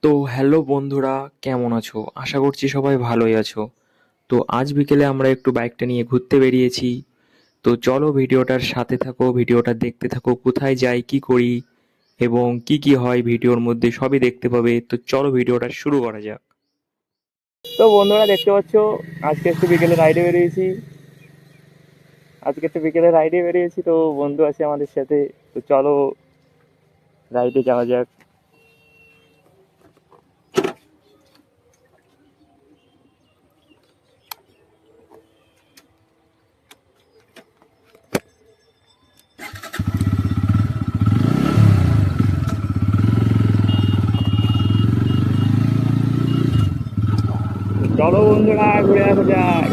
তো হ্যালো বন্ধুরা, কেমন আছো? আশা করছি সবাই ভালোই আছো। তো আজ বিকেলে আমরা একটু বাইকটা নিয়ে ঘুরতে বেরিয়েছি। তো চলো ভিডিওটার সাথে থাকো, ভিডিওটা দেখতে থাকো, কোথায় যাই, কি করি এবং কি কি হয় ভিডিওর মধ্যে সবই দেখতে পাবে। তো চলো ভিডিওটা শুরু করা যাক। তো বন্ধুরা দেখতে পাচ্ছ, আজকে একটু বিকেলে রাইডে বেরিয়েছি। তো বন্ধু আছে আমাদের সাথে। তো চলো রাইডে যাওয়া যাক। চলো বন্ধুরা ঘুরে আসা যাক।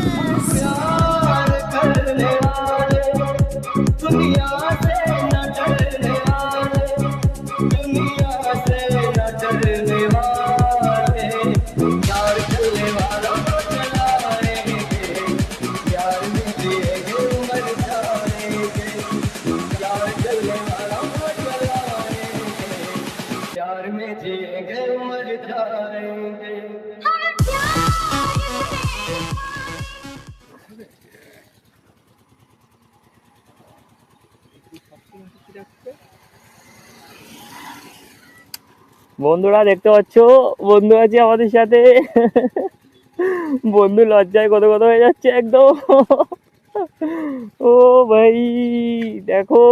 प्यार करने वाले दुनिया से न डरने वाले दुनिया से न डरने वाले प्यार करने वालों को चलाएंगे प्यार में जिएंगे मर जाएंगे प्यार करने वालों को चलाएंगे प्यार में जिएंगे मर जाएंगे। বন্ধুরা দেখতে পাচ্ছ, বন্ধু আছে আমাদের সাথে। বন্ধু লজ্জায় কত কত হয়ে যাচ্ছে একদম। ও ভাই দেখো,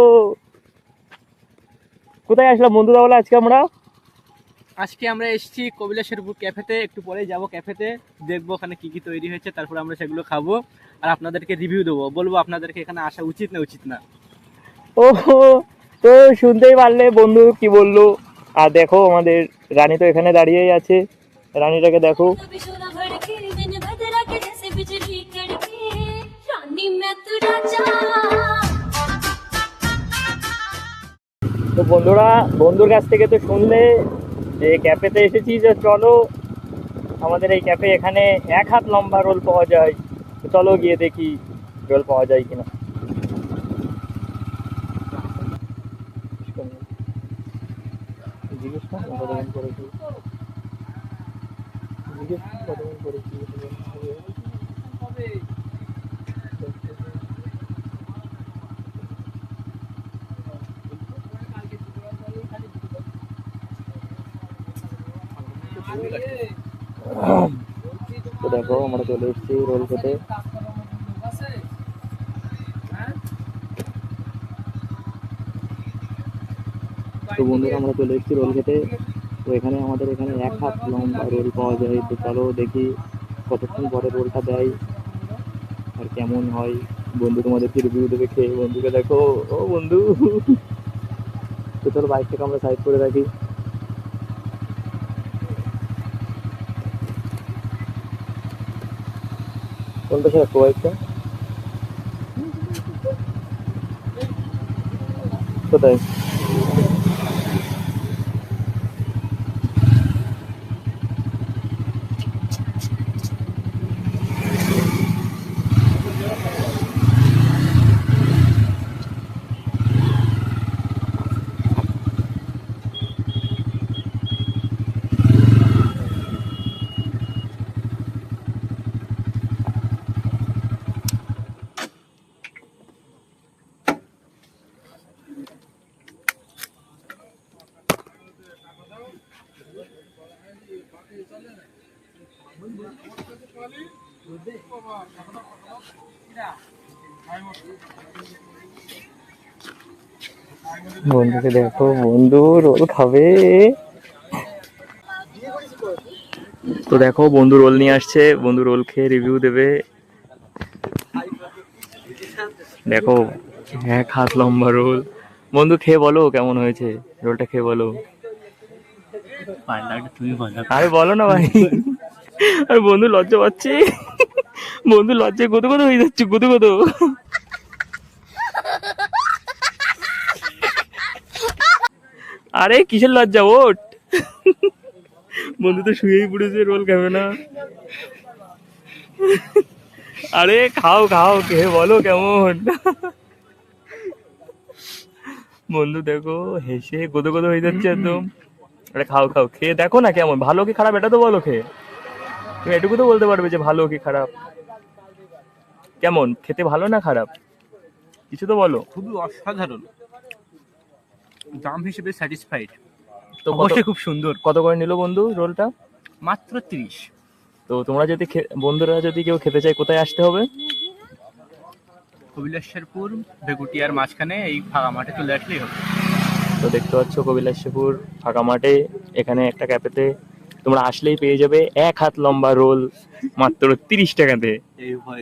কোথায় আসলাম বন্ধু তাহলে আজকে আমরা? আজকে আমরা এসেছি কবিলাসেরপুর ক্যাফেতে। একটু পরেই যাব ক্যাফেতে, দেখবো ওখানে কি কি তৈরি হয়েছে, তারপর আমরা সেগুলো খাবো আর আপনাদেরকে রিভিউ দেবো, বলবো আপনাদেরকে এখানে আসা উচিত না উচিত না। ও, তো শুনতেই পারলে বন্ধু কি বললো। আর দেখো আমাদের রানী তো এখানে দাঁড়িয়েই আছে, রানীটাকে দেখো। कभी शोला भड़के दिन बदला के जैसे बिजली कड़के रानी मैं तू राजा। তো বন্ধুরা, বন্ধুর কাছ থেকে তো শুনলে যে ক্যাফেতে এসেছি, যে চলো আমাদের এই ক্যাফে, এখানে 1 হাত লম্বা রোল পাওয়া যায়। তো চলো গিয়ে দেখি রোল পাওয়া যায় কিনা। জিজ্ঞেস কর কতক্ষণ করেছি, জিজ্ঞেস কর কতক্ষণ করেছি। তো দেখো আমরা চলে এসেছি রোল খেতে। তো বন্ধুরা আমরা চলে এসেছি রোল খেতে। তো এখানে আমাদের এখানে 1 হাত লম্বা রোল পাওয়া যায়। তো চলো দেখি কতক্ষণ পরে রোলটা দেয় আর কেমন হয়। বন্ধু তোমাদেরকে রিভিউ দেবে খেয়ে। বন্ধুকে দেখো, ও বন্ধু। তো চলো বাইকটাকে আমরা সাইড করে রাখি। কোনটা সে রাখবো বাইকটা? কোথায়? বন্ধুকে দেখো, বন্ধু রোল খাবে। তো দেখো বন্ধু রোল নিয়ে আসছে, বন্ধু রোল খেয়ে রিভিউ দেবে। দেখো 1 হাত লম্বা রোল। বন্ধু খেয়ে বলো কেমন হয়েছে, রোলটা খেয়ে বলো। তুমি বলো। আরে বলো না ভাই। আর বন্ধু লজ্জা পাচ্ছে, বন্ধু লজ্জায় কত কত হয়ে যাচ্ছে, কত কত। আরে কিসের লজ্জা, ওঠ। বন্ধু তো শুয়েই পড়েছে, রোল খাবে না। আরে খাও খাও, খেয়ে বলো কেমন। বন্ধু দেখো হেসে কত কত হয়ে যাচ্ছে একদম। এটা খাও খাও, খেয়ে দেখো না কেমন, ভালো কি খারাপ এটা তো বলো খেয়ে। তুমি এটুকু তো বলতে পারবে যে ভালো কি খারাপ। কেমন খেতে, ভালো না খারাপ, কিছু তো বলো। খুবই অসাধারণ, দাম হিসেবে স্যাটিসফাইড। তো অবশ্যই খুব সুন্দর। কত করে নিল বন্ধু রোলটা? মাত্র 30। তো তোমরা যদি বন্ধুরা যদি কেউ খেতে চায় কোথায় আসতে হবে? কবিলাসপুর বেগুটিয়ার মাঝখানে এই ফাঁকা মাঠে চলে আসলেই হবে। তো দেখতে পাচ্ছ কবিলাসপুর ফাঁকা মাঠে, এখানে একটা ক্যাফেতে তোমরা আসলেই পেয়ে যাবে 1 হাত লম্বা রোল মাত্র 30 টাকাতে। এই ভয়